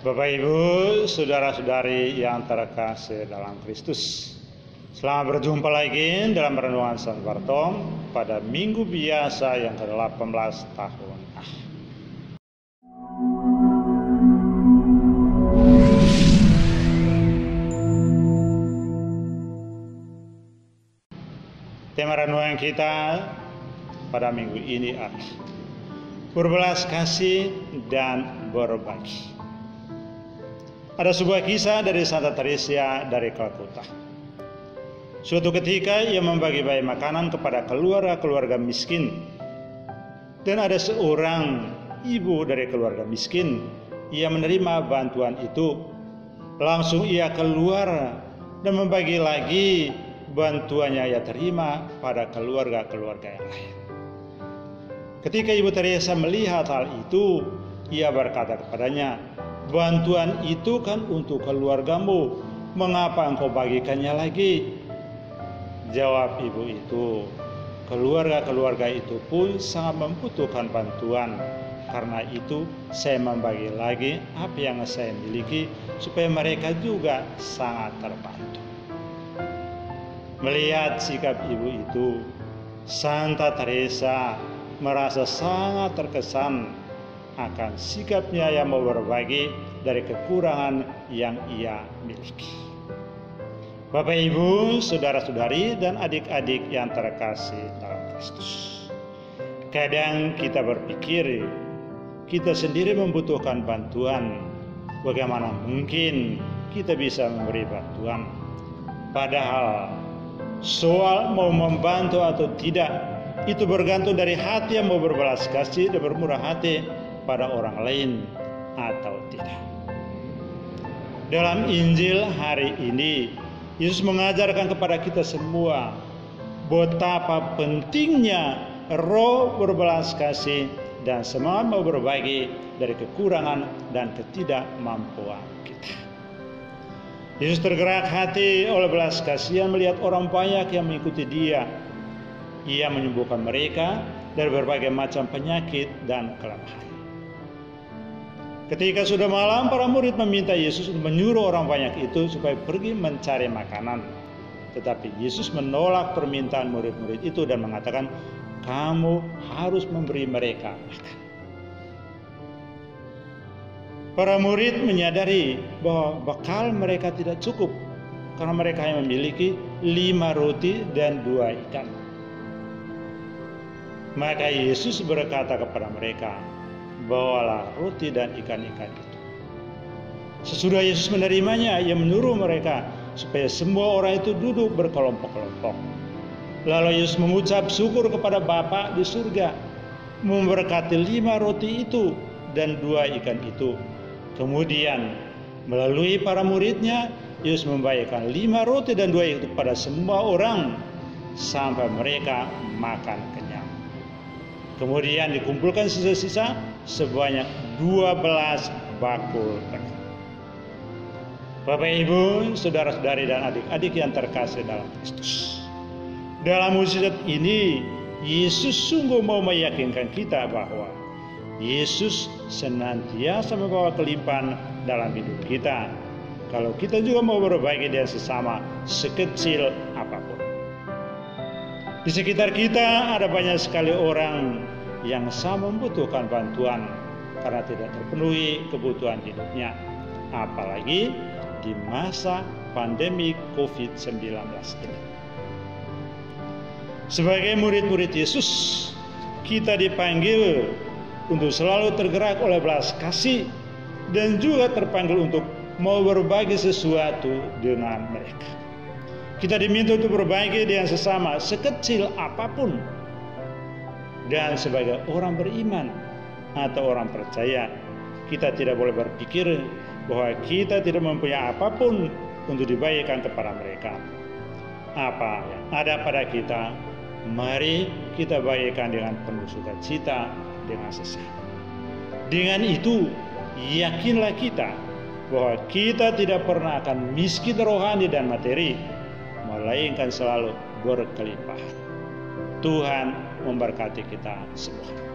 Bapak Ibu, saudara-saudari yang terkasih dalam Kristus, selamat berjumpa lagi dalam Renungan Santo Bartong pada minggu biasa yang ke-18 tahun A. Tema renungan kita pada minggu ini adalah berbelas kasih dan berbagi. Ada sebuah kisah dari Santa Teresia dari Kalkuta. Suatu ketika ia membagi-bagi makanan kepada keluarga-keluarga miskin. Dan ada seorang ibu dari keluarga miskin. Ia menerima bantuan itu. Langsung ia keluar dan membagi lagi bantuannya ia terima pada keluarga-keluarga yang lain. Ketika Ibu Teresa melihat hal itu, ia berkata kepadanya, "Bantuan itu kan untuk keluargamu, mengapa engkau bagikannya lagi?" Jawab ibu itu, "Keluarga-keluarga itu pun sangat membutuhkan bantuan. Karena itu saya membagi lagi apa yang saya miliki supaya mereka juga sangat terbantu." Melihat sikap ibu itu, Santa Teresa merasa sangat terkesan akan sikapnya yang mau berbagi dari kekurangan yang ia miliki. Bapak Ibu, saudara-saudari dan adik-adik yang terkasih dalam Kristus, kadang kita berpikir kita sendiri membutuhkan bantuan. Bagaimana mungkin kita bisa memberi bantuan? Padahal soal mau membantu atau tidak itu bergantung dari hati yang mau berbelas kasih dan bermurah hati pada orang lain atau tidak. Dalam Injil hari ini, Yesus mengajarkan kepada kita semua betapa pentingnya roh berbelas kasih dan semangat mau berbagi dari kekurangan dan ketidakmampuan kita. Yesus tergerak hati oleh belas kasihan melihat orang banyak yang mengikuti Dia. Ia menyembuhkan mereka dari berbagai macam penyakit dan kelemahan. Ketika sudah malam, para murid meminta Yesus untuk menyuruh orang banyak itu supaya pergi mencari makanan. Tetapi Yesus menolak permintaan murid-murid itu dan mengatakan, "Kamu harus memberi mereka makan." Para murid menyadari bahwa bekal mereka tidak cukup karena mereka hanya memiliki 5 roti dan 2 ikan. Maka Yesus berkata kepada mereka, "Bawalah roti dan ikan-ikan itu." Sesudah Yesus menerimanya, ia menyuruh mereka supaya semua orang itu duduk berkelompok-kelompok. Lalu Yesus mengucap syukur kepada Bapa di surga, memberkati 5 roti itu dan 2 ikan itu. Kemudian melalui para muridnya, Yesus membagikan 5 roti dan 2 ikan itu kepada semua orang sampai mereka makan kenyang. Kemudian dikumpulkan sisa-sisa sebanyak 12 bakul penuh. Bapak Ibu, saudara-saudari dan adik-adik yang terkasih dalam Kristus, dalam mukjizat ini Yesus sungguh mau meyakinkan kita bahwa Yesus senantiasa membawa kelimpahan dalam hidup kita. Kalau kita juga mau berbagi dengan sesama sekecil apapun. Di sekitar kita ada banyak sekali orang yang sama membutuhkan bantuan karena tidak terpenuhi kebutuhan hidupnya. Apalagi di masa pandemi COVID-19 ini. Sebagai murid-murid Yesus, kita dipanggil untuk selalu tergerak oleh belas kasih dan juga terpanggil untuk mau berbagi sesuatu dengan mereka. Kita diminta untuk berbagi dengan sesama sekecil apapun. Dan sebagai orang beriman atau orang percaya, kita tidak boleh berpikir bahwa kita tidak mempunyai apapun untuk dibagikan kepada mereka. Apa yang ada pada kita, mari kita bagikan dengan penuh sukacita dengan sesama. Dengan itu, yakinlah kita bahwa kita tidak pernah akan miskin rohani dan materi, melainkan selalu berkelimpahan. Tuhan memberkati kita semua.